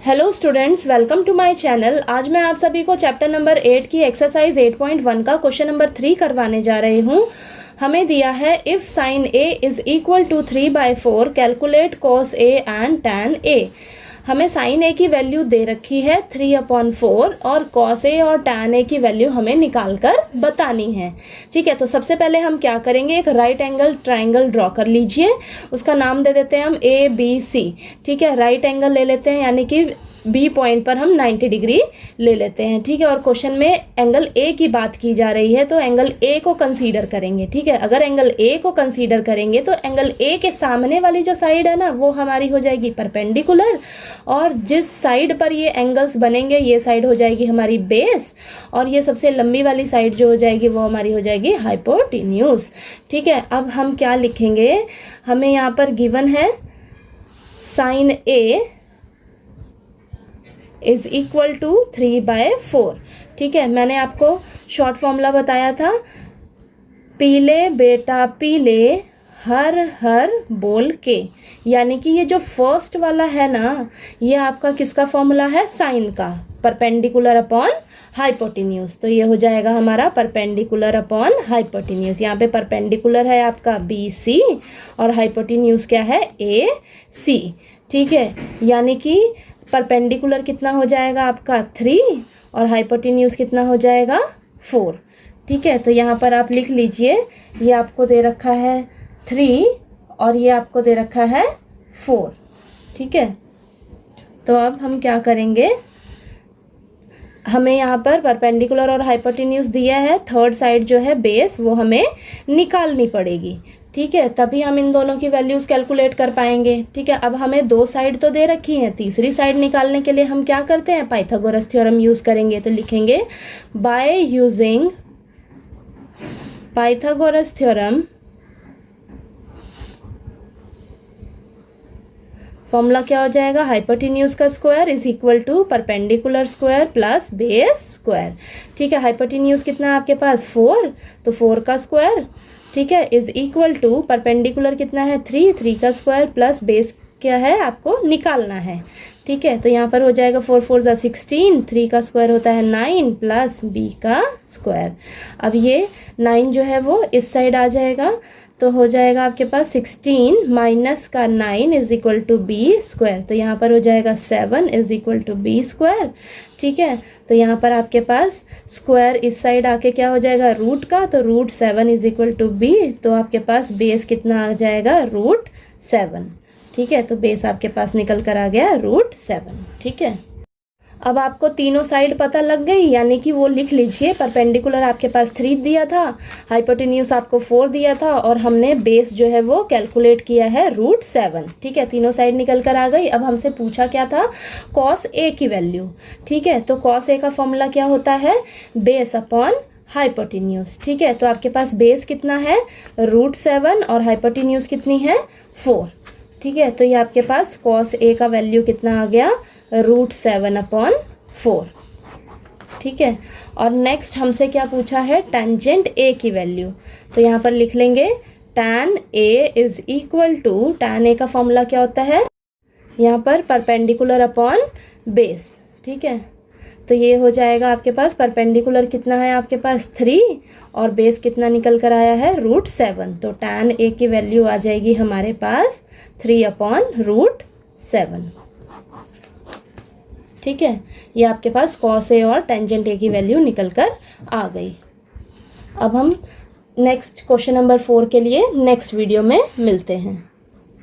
Hello students, welcome to my channel. आज मैं आप सभी को चैप्टर नंबर 8 की एक्सरसाइज 8.1 का क्वेश्चन नंबर 3 करवाने जा रही हूँ। हमें दिया है if sine A is equal to 3/4 calculate cos A and tan A. हमें साइन ए की वैल्यू दे रखी है 3/4 और कॉस ए और टैन ए की वैल्यू हमें निकाल कर बतानी है। ठीक है, तो सबसे पहले हम क्या करेंगे, एक राइट एंगल ट्राइंगल ड्रॉ कर लीजिए। उसका नाम दे देते हैं हम ABC। ठीक है, राइट एंगल ले लेते हैं, यानी कि बी पॉइंट पर हम 90 डिग्री ले लेते हैं। ठीक है, और क्वेश्चन में एंगल ए की बात की जा रही है तो एंगल ए को कंसीडर करेंगे। ठीक है, अगर एंगल ए को कंसीडर करेंगे तो एंगल ए के सामने वाली जो साइड है ना, वो हमारी हो जाएगी परपेंडिकुलर, और जिस साइड पर ये एंगल्स बनेंगे ये साइड हो जाएगी हमारी बेस, और ये सबसे लंबी वाली साइड जो हो जाएगी वो हमारी हो जाएगी हाइपोटेन्यूज। ठीक है, अब हम क्या लिखेंगे, हमें यहाँ पर गिवन है sine A is equal to 3/4। ठीक है, मैंने आपको शॉर्ट फॉर्मूला बताया था, पीले बेटा पीले हर हर बोल के, यानी कि ये जो फर्स्ट वाला है ना, ये आपका किसका फॉर्मूला है, साइन का, परपेंडिकुलर अपॉन हाइपोटेन्यूज। तो ये हो जाएगा हमारा परपेंडिकुलर अपॉन हाइपोटेन्यूज। यहाँ पे परपेंडिकुलर है आपका BC और हाइपोटेन्यूज क्या है, AC। ठीक है, यानी कि परपेंडिकुलर कितना हो जाएगा आपका 3 और हाइपोटेन्यूज कितना हो जाएगा 4। ठीक है, तो यहाँ पर आप लिख लीजिए, ये आपको दे रखा है 3 और ये आपको दे रखा है 4। ठीक है, तो अब हम क्या करेंगे, हमें यहाँ पर परपेंडिकुलर और हाइपोटेन्यूज दिया है, थर्ड साइड जो है बेस वो हमें निकालनी पड़ेगी। ठीक है, तभी हम इन दोनों की वैल्यूज़ कैलकुलेट कर पाएंगे। ठीक है, अब हमें दो साइड तो दे रखी हैं, तीसरी साइड निकालने के लिए हम क्या करते हैं, पाइथागोरस थ्योरम यूज़ करेंगे। तो लिखेंगे by using Pythagoras theorem, formula क्या हो जाएगा, हाइपोटेन्यूज का square is equal to perpendicular square plus base square. ठीक है, हाइपोटेन्यूज कितना है आपके पास 4, तो 4 का स्क्वायर, ठीक है, इज इक्वल टू परपेंडिकुलर कितना है 3 का स्क्वायर प्लस बेस क्या है आपको निकालना है। ठीक है, तो यहाँ पर हो जाएगा 4 4 = 16, 3 का स्क्वायर होता है 9 प्लस b का स्क्वायर। अब ये 9 जो है वो इस साइड आ जाएगा, तो हो जाएगा आपके पास 16 माइनस का 9 is equal to B square. तो यहाँ पर हो जाएगा 7 is equal to B square. ठीक है, तो यहाँ पर आपके पास स्क्वायर इस साइड आके क्या हो जाएगा रूट का, तो √7 इज इक्वल टू बी, तो आपके पास बेस कितना आ जाएगा √7। ठीक है, तो बेस आपके पास निकल कर आ गया √7। ठीक है, अब आपको तीनों साइड पता लग गई, यानी कि वो लिख लीजिए, परपेंडिकुलर आपके पास 3 दिया था, हाइपोटेन्यूज आपको 4 दिया था, और हमने बेस जो है वो कैलकुलेट किया है √7। ठीक है, तीनों साइड निकल कर आ गई। अब हमसे पूछा क्या था, कॉस ए की वैल्यू। ठीक है, तो कॉस ए का फॉर्मूला क्या होता है, बेस अपॉन हाइपोटेन्यूज। ठीक है, तो आपके पास बेस कितना है √7 और हाइपोटेन्यूज कितनी है 4। ठीक है, तो ये आपके पास कॉस ए का वैल्यू कितना आ गया √7/4। ठीक है, और नेक्स्ट हमसे क्या पूछा है, टेंजेंट ए की वैल्यू। तो यहाँ पर लिख लेंगे tan A is equal to, tan A का फॉर्मूला क्या होता है, यहाँ पर परपेंडिकुलर अपॉन बेस। ठीक है, तो ये हो जाएगा आपके पास परपेंडिकुलर कितना है आपके पास 3 और बेस कितना निकल कर आया है √7, तो tan A की वैल्यू आ जाएगी हमारे पास 3/√7। ठीक है, ये आपके पास कॉस ए और टेंजेंट ए की वैल्यू निकल कर आ गई। अब हम नेक्स्ट क्वेश्चन नंबर 4 के लिए नेक्स्ट वीडियो में मिलते हैं।